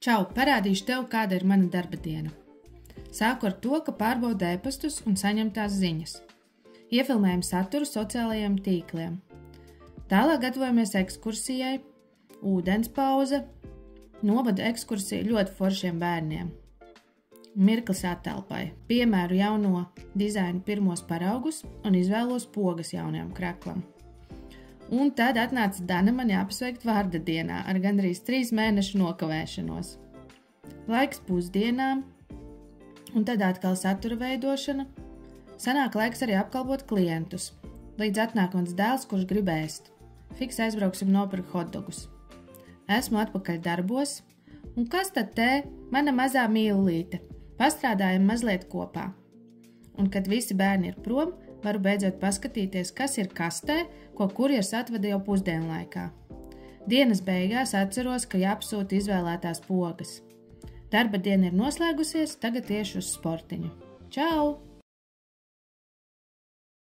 Čau, parādīšu tev, kāda ir mana darba diena. Sāku ar to, ka pārbaudu e-pastus un saņemtās ziņas. Iefilmējam saturu sociālajiem tīkliem. Tālāk gatavojamies ekskursijai, ūdens pauze, novadu ekskursiju ļoti foršiem bērniem. Mirklis attelpai, piemēru jauno dizainu pirmos paraugus un izvēlos pogas jaunajam kreklam. Un tad atnāca Dana mani apsveikt vārda dienā ar gandrīz 3 mēnešu nokavēšanos. Laiks pusdienām, un tad atkal satura veidošana. Sanāk laiks arī apkalpot klientus, līdz atnāk mans dēls, kurš grib ēst. Fiks aizbrauksim nopirkt hotdogus. Esmu atpakaļ darbos, un kas tad te? Mana mazā mīlīte. Pastrādājam mazliet kopā. Un kad visi bērni ir prom, varu beidzot paskatīties, kas ir kastē, ko kurjers atveda jau pusdienlaikā. Dienas beigās atceros, ka jāapsūta izvēlētās pogas. Darba diena ir noslēgusies, tagad iešu uz sportiņu. Čau!